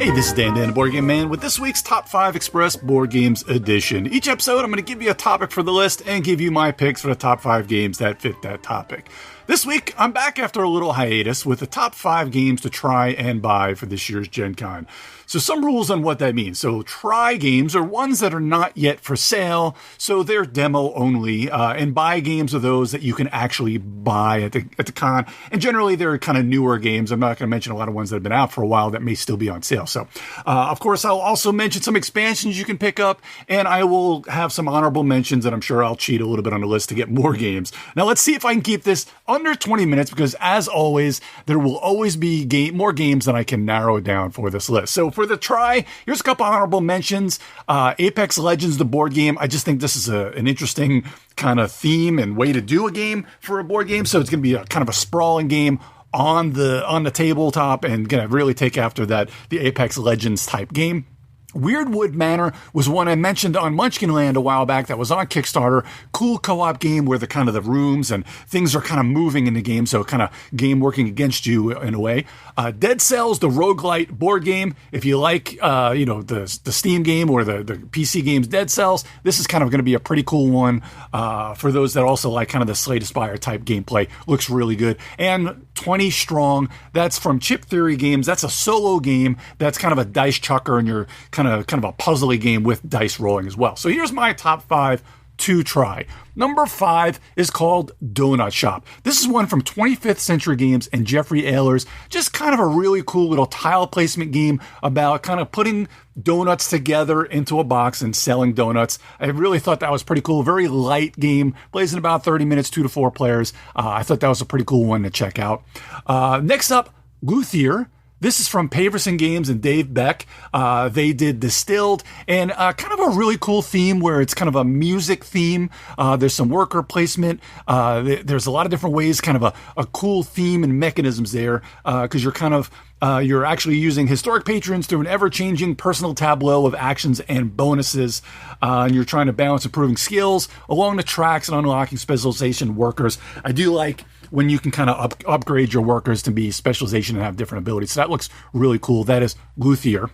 Hey, this is Dan, the Board Game Man, with this week's Top 5 Express Board Games edition. Each episode, I'm going to give you a topic for the list and give you my picks for the top 5 games that fit that topic. This week, I'm back after a little hiatus with the top 5 games to try and buy for this year's Gen Con. So some rules on what that means. So try games are ones that are not yet for sale, so they're demo only, and buy games are those that you can actually buy at the con. And generally, they're kind of newer games. I'm not going to mention a lot of ones that have been out for a while that may still be on sale. So, of course, I'll also mention some expansions you can pick up, and I will have some honorable mentions, and I'm sure I'll cheat a little bit on the list to get more games. Now, let's see if I can keep this under 20 minutes, because as always, there will always be more games than I can narrow down for this list. So for the try, here's a couple honorable mentions. Apex Legends, the board game. I just think this is an interesting kind of theme and way to do a game for a board game. So it's going to be a kind of a sprawling game on the tabletop and going to really take after the Apex Legends type game. Weirdwood Manor was one I mentioned on Munchkinland a while back that was on Kickstarter. Cool co-op game where the rooms and things are kind of moving in the game, so kind of game working against you in a way. Dead Cells, the roguelite board game. If you like, the Steam game or the PC games Dead Cells, this is kind of going to be a pretty cool one for those that also like kind of the Slay to Spire type gameplay. Looks really good. And 20 Strong, that's from Chip Theory Games. That's a solo game that's kind of a dice chucker, and you're kind of a puzzly game with dice rolling as well. So here's my top 5 to try. Number 5 is called Donut Shop. This is one from 25th Century Games and Jeffrey Ehlers. Just kind of a really cool little tile placement game about kind of putting donuts together into a box and selling donuts. I really thought that was pretty cool. Very light game. Plays in about 30 minutes, 2 to 4 players. I thought that was a pretty cool one to check out. Next up, Luthier. This is from Paverson Games and Dave Beck. They did Distilled, and kind of a really cool theme where it's kind of a music theme. There's some worker placement. There's a lot of different ways, kind of a cool theme and mechanisms there, because you're actually using historic patrons through an ever-changing personal tableau of actions and bonuses. And you're trying to balance improving skills along the tracks and unlocking specialization workers. I do like when you can kind of upgrade your workers to be specialization and have different abilities. So that looks really cool. That is Luthier.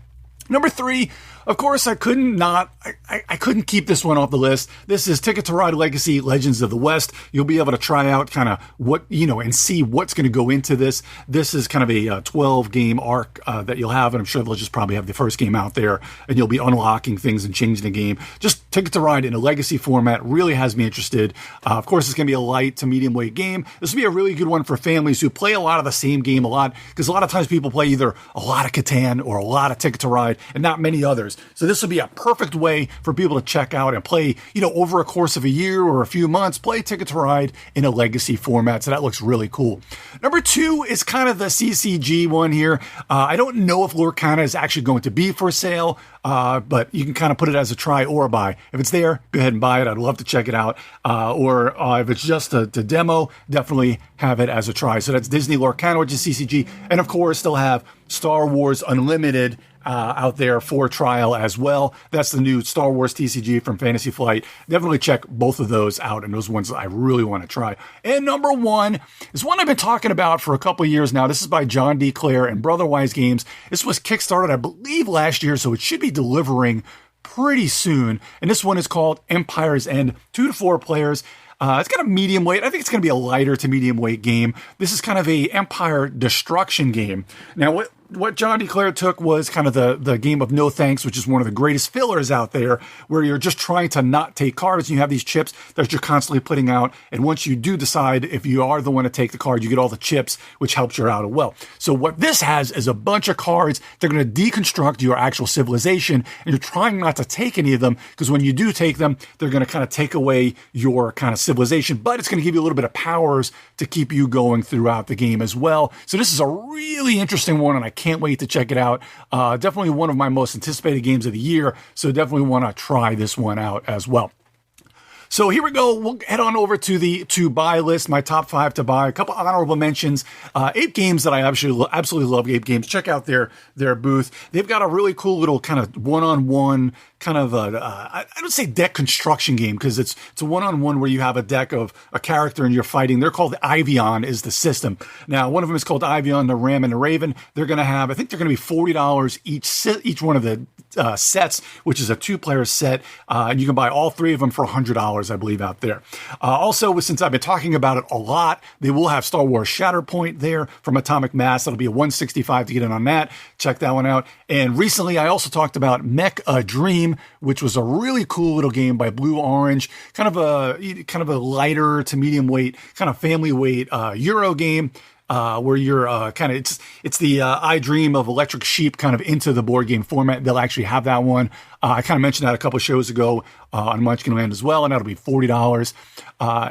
Number 3, of course, I couldn't keep this one off the list. This is Ticket to Ride Legacy Legends of the West. You'll be able to try out kind of what, and see what's going to go into this. This is kind of a 12-game arc that you'll have, and I'm sure they'll just probably have the first game out there, and you'll be unlocking things and changing the game. Just Ticket to Ride in a legacy format really has me interested. Of course, it's going to be a light to medium weight game. This will be a really good one for families who play a lot of the same game a lot, because a lot of times people play either a lot of Catan or a lot of Ticket to Ride and not many others. So this would be a perfect way for people to check out and play, over a course of a year or a few months, play Ticket to Ride in a legacy format. So that looks really cool. Number 2 is kind of the CCG one here. I don't know if Lorcana is actually going to be for sale, but you can kind of put it as a try or a buy. If it's there, go ahead and buy it. I'd love to check it out. Or if it's just a demo, definitely have it as a try. So that's Disney Lorcana, which is CCG. And of course, they'll have Star Wars Unlimited out there for trial as well. That's the new Star Wars TCG from Fantasy Flight. Definitely check both of those out, and those ones I really want to try. And number 1 is one I've been talking about for a couple of years now. This is by John D. Clare and Brotherwise Games. This was kickstarted, I believe, last year, so it should be delivering pretty soon. And this one is called Empire's End. 2 to 4 players. It's got a medium weight. I think it's going to be a lighter to medium weight game. This is kind of a Empire destruction game. Now, what John D. Clare took was kind of the game of No Thanks, which is one of the greatest fillers out there, where you're just trying to not take cards. And you have these chips that you're constantly putting out. And once you do decide if you are the one to take the card, you get all the chips, which helps you out as well. So what this has is a bunch of cards. They're going to deconstruct your actual civilization. And you're trying not to take any of them, because when you do take them, they're going to kind of take away your kind of civilization. But it's going to give you a little bit of powers to keep you going throughout the game as well. So this is a really interesting one, and I can't wait to check it out. Definitely one of my most anticipated games of the year, so definitely want to try this one out as well. So here we go. We'll head on over to the to-buy list, my top 5 to buy. A couple honorable mentions. Ape Games that I absolutely love. Ape Games. Check out their booth. They've got a really cool little kind of one-on-one kind of I don't say deck construction game because it's a one-on-one where you have a deck of a character and you're fighting. They're called Ivion is the system. Now, one of them is called Ivion, the Ram and the Raven. They're going to have, I think they're going to be $40 each one of the sets, which is a 2-player set. And you can buy all 3 of them for $100, I believe, out there. Also, since I've been talking about it a lot, they will have Star Wars Shatterpoint there from Atomic Mass. That'll be a $165 to get in on that. Check that one out. And recently, I also talked about Mech a Dream, which was a really cool little game by Blue Orange, kind of a lighter to medium weight, kind of family weight Euro game. Where you're kind of, it's the I Dream of Electric Sheep kind of into the board game format. They'll actually have that one. I kind of mentioned that a couple of shows ago on Munchkin Land as well, and that'll be $40.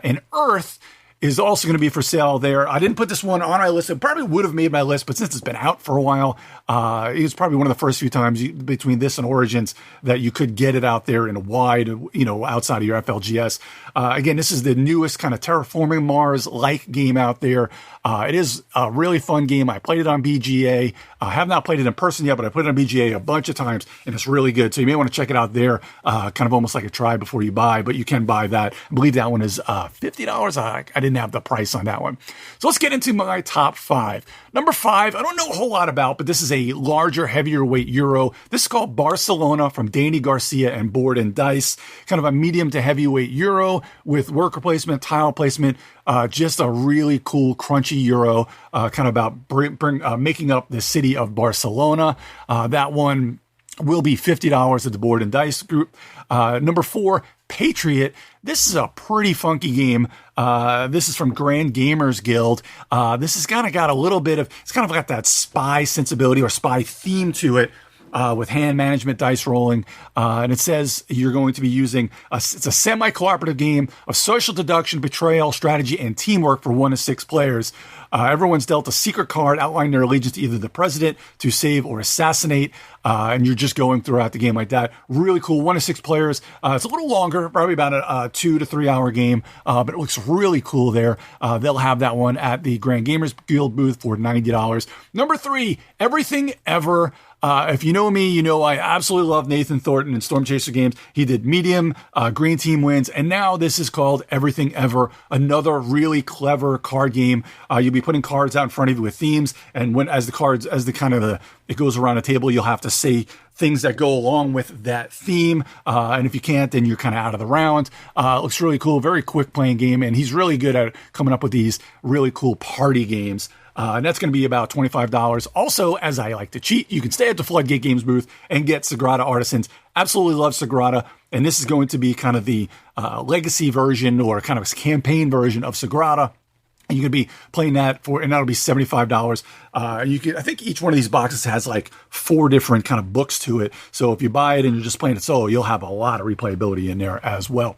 And Earth is also going to be for sale there. I didn't put this one on my list. It probably would have made my list, but since it's been out for a while, it was probably one of the first few times between this and Origins that you could get it out there in a wide, outside of your FLGS. Again, this is the newest kind of Terraforming Mars-like game out there. It is a really fun game. I played it on BGA. I have not played it in person yet, but I played it on BGA a bunch of times, and it's really good. So you may want to check it out there, kind of almost like a try before you buy, but you can buy that. I believe that one is $50. I didn't have the price on that one. So let's get into my top 5. Number 5, I don't know a whole lot about, but this is a larger, heavier weight Euro. This is called Barcelona from Danny Garcia and Board and Dice. Kind of a medium to heavyweight Euro with worker placement, tile placement. Just a really cool, crunchy Euro, kind of about making up the city of Barcelona. That one will be $50 at the Board and Dice group. Number 4, Patriot. This is a pretty funky game. This is from Grand Gamers Guild. This has kind of got a little bit of, it's kind of got that spy sensibility or spy theme to it. With hand management, dice rolling, and it says you're going to be using it's a semi-cooperative game of social deduction, betrayal, strategy, and teamwork for 1 to 6 players. Everyone's dealt a secret card outlining their allegiance to either the president to save or assassinate, and you're just going throughout the game like that. Really cool, 1 to 6 players. It's a little longer, probably about a 2 to 3 hour game, but it looks really cool there. They'll have that one at the Grand Gamers Guild booth for $90. Number 3, Everything Ever. If you know me, you know I absolutely love Nathan Thornton and Storm Chaser games. He did Medium, Green Team Wins, and now this is called Everything Ever, another really clever card game. You'll be putting cards out in front of you with themes, and it goes around a table, you'll have to say things that go along with that theme, and if you can't, then you're kind of out of the round. It looks really cool, very quick playing game, and he's really good at coming up with these really cool party games. And that's going to be about $25. Also, as I like to cheat, you can stay at the Floodgate Games booth and get Sagrada Artisans. Absolutely love Sagrada. And this is going to be kind of the legacy version or kind of campaign version of Sagrada. And you can be playing that and that'll be $75. I think each one of these boxes has like 4 different kind of books to it. So if you buy it and you're just playing it solo, you'll have a lot of replayability in there as well.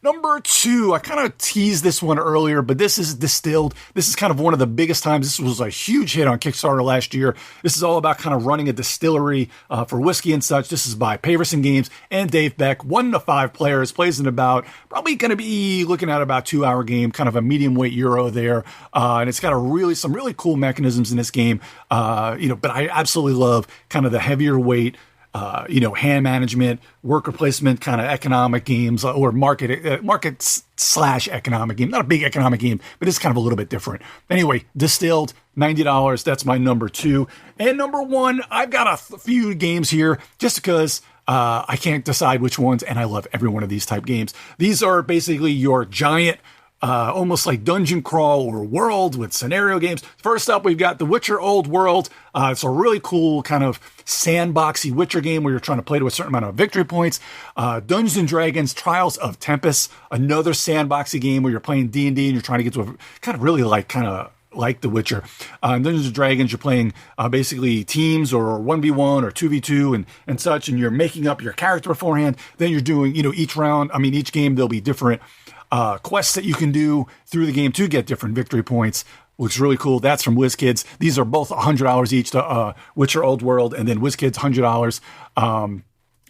Number 2, I kind of teased this one earlier, but this is Distilled. This is kind of one of the biggest times. This was a huge hit on Kickstarter last year. This is all about kind of running a distillery for whiskey and such. This is by Paverson Games and Dave Beck. 1 to 5 players, plays in about, probably going to be looking at about 2 hour game, kind of a medium weight Euro there. And it's got some really cool mechanisms in this game. But I absolutely love kind of the heavier weight, hand management, worker placement, kind of economic games or market/economic game. Not a big economic game, but it's kind of a little bit different. Anyway, Distilled, $90. That's my number 2. And number 1, I've got a few games here just because I can't decide which ones, and I love every one of these type games. These are basically your giant almost like dungeon crawl or world with scenario games. First up, we've got The Witcher Old World. It's a really cool kind of sandboxy Witcher game where you're trying to play to a certain amount of victory points. Dungeons and Dragons Trials of Tempest, another sandboxy game where you're playing D&D and you're trying to get to a kind of really like The Witcher. Dungeons and Dragons, you're playing basically teams or 1v1 or 2v2 and such, and you're making up your character beforehand. Then you're doing, each game, there'll be different quests that you can do through the game to get different victory points. Looks really cool. That's from WizKids. These are both $100 each, to Witcher Old World, and then WizKids $100.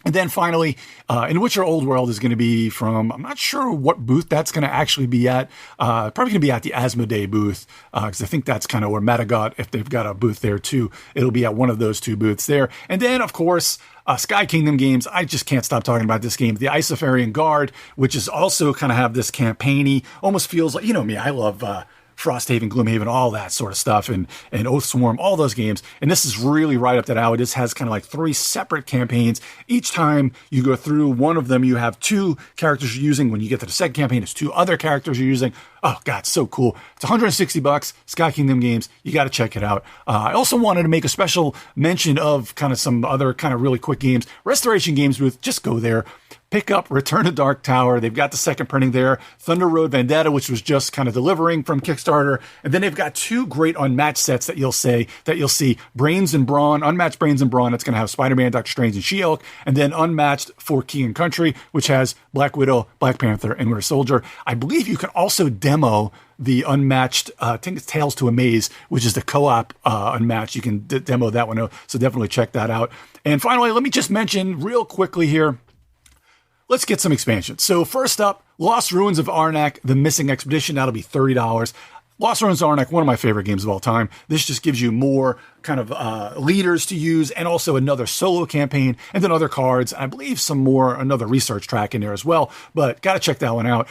And then finally, in Witcher Old World is going to be from, I'm not sure what booth that's going to actually be at. Probably going to be at the Asmodee booth, because I think that's kind of where Metagot, if they've got a booth there too, it'll be at one of those two booths there. And then, of course, Sky Kingdom Games, I just can't stop talking about this game. The Isofarian Guard, which is also kind of have this campaign-y, almost feels like, you know me, I love Frosthaven, Gloomhaven, all that sort of stuff, and Oathsworn, all those games. And this is really right up that alley. This has kind of like 3 separate campaigns. Each time you go through one of them, you have 2 characters you're using. When you get to the second campaign, it's 2 other characters you're using. Oh, God, so cool. It's $160, Sky Kingdom Games. You got to check it out. I also wanted to make a special mention of kind of some other kind of really quick games. Restoration Games booth, just go there. Pick up Return to Dark Tower. They've got the second printing there. Thunder Road Vendetta, which was just kind of delivering from Kickstarter. And then they've got 2 great unmatched sets that you'll see. Brains and Brawn, unmatched Brains and Brawn. It's going to have Spider-Man, Doctor Strange, and She-Hulk. And then unmatched for King and Country, which has Black Widow, Black Panther, and Winter Soldier. I believe you can also demo the unmatched, I think it's Tales to Amaze, which is the co-op unmatched. You can demo that one out. So definitely check that out. And finally, let me just mention real quickly here, let's get some expansions. So first up, Lost Ruins of Arnak, The Missing Expedition. That'll be $30. Lost Ruins of Arnak, one of my favorite games of all time. This just gives you more kind of leaders to use, and also another solo campaign, and then other cards. I believe another research track in there as well, but got to check that one out.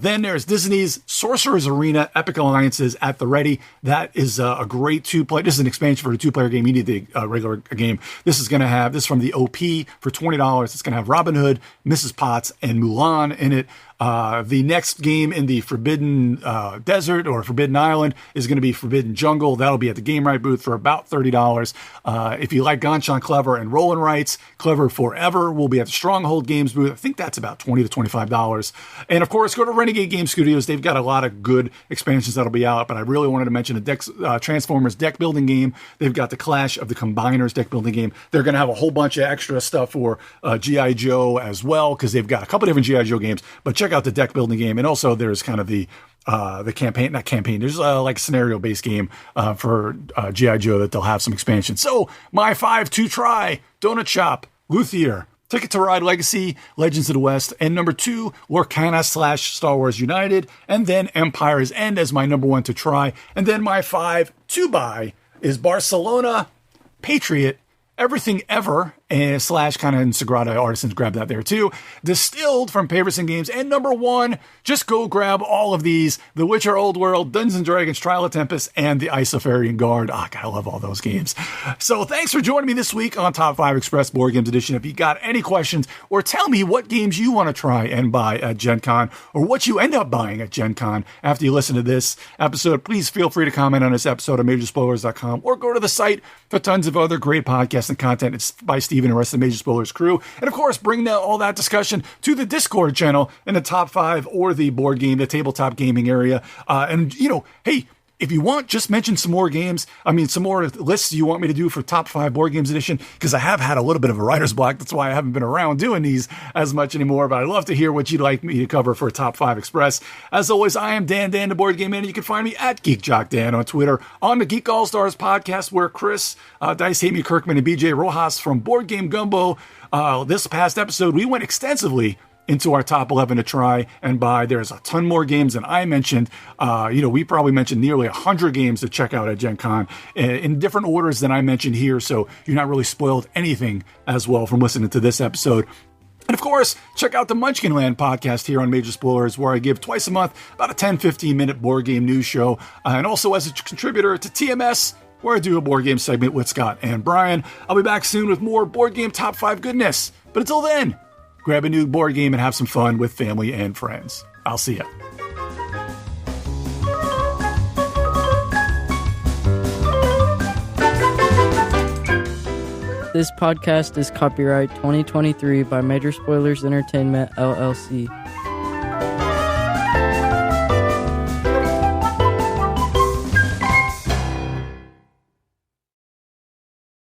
Then there's Disney's Sorcerer's Arena Epic Alliances at the ready. That is a great 2-player. This is an expansion for a 2-player game. You need the regular game. This is going to have, this from the OP for $20. It's going to have Robin Hood, Mrs. Potts, and Mulan in it. The next game in the Forbidden Desert or Forbidden Island is going to be Forbidden Jungle. That'll be at the Game Right booth for about $30. If you like Ganshan Clever and Roll and Rights, Clever Forever will be at the Stronghold Games booth. I think that's about $20 to $25. And of course, go to Renegade Game Studios. They've got a lot of good expansions that'll be out, but I really wanted to mention the Transformers deck building game. They've got the Clash of the Combiners deck building game. They're going to have a whole bunch of extra stuff for G.I. Joe as well, because they've got a couple different G.I. Joe games, but check out the deck building game. And also there's kind of the campaign, not campaign, there's like a scenario based game for G.I. Joe that they'll have some expansion. So my 5 to try: Donut Shop, Luthier, Ticket to Ride Legacy, Legends of the West, and number 2, Lorcana / Star Wars United, and then Empire's End as my number 1 to try. And then my 5 to buy is Barcelona, Patriot, Everything Ever, and / kind of in Sagrada Artisans, grab that there too. Distilled from Paverson Games. And number 1, just go grab all of these: The Witcher Old World, Dungeons & Dragons, Trial of Tempest, and the Isofarian Guard. God, I love all those games. So thanks for joining me this week on Top 5 Express Board Games Edition. If you got any questions, or tell me what games you want to try and buy at Gen Con, or what you end up buying at Gen Con after you listen to this episode, please feel free to comment on this episode at majorspoilers.com, or go to the site for tons of other great podcasts and content. It's by Steve and the rest of the Major Spoilers crew. And of course, bring all that discussion to the Discord channel in the Top 5 or the board game, the tabletop gaming area. And, hey, if you want, just mention some more games. Some more lists you want me to do for Top 5 Board Games Edition, because I have had a little bit of a writer's block. That's why I haven't been around doing these as much anymore, but I'd love to hear what you'd like me to cover for Top 5 Express. As always, I am Dan, the Board Game Man. You can find me at GeekJockDan on Twitter, on the Geek All-Stars podcast, where Chris, Dice Hate Me Kirkman, and BJ Rojas from Board Game Gumbo, this past episode, we went extensively into our top 11 to try and buy. There's a ton more games than I mentioned. We probably mentioned nearly 100 games to check out at Gen Con in different orders than I mentioned here, so you're not really spoiled anything as well from listening to this episode. And of course, check out the Munchkinland podcast here on Major Spoilers, where I give twice a month about a 10-15 minute board game news show, and also as a contributor to TMS, where I do a board game segment with Scott and Brian. I'll be back soon with more board game top 5 goodness. But until then, grab a new board game and have some fun with family and friends. I'll see ya. This podcast is copyright 2023 by Major Spoilers Entertainment, LLC.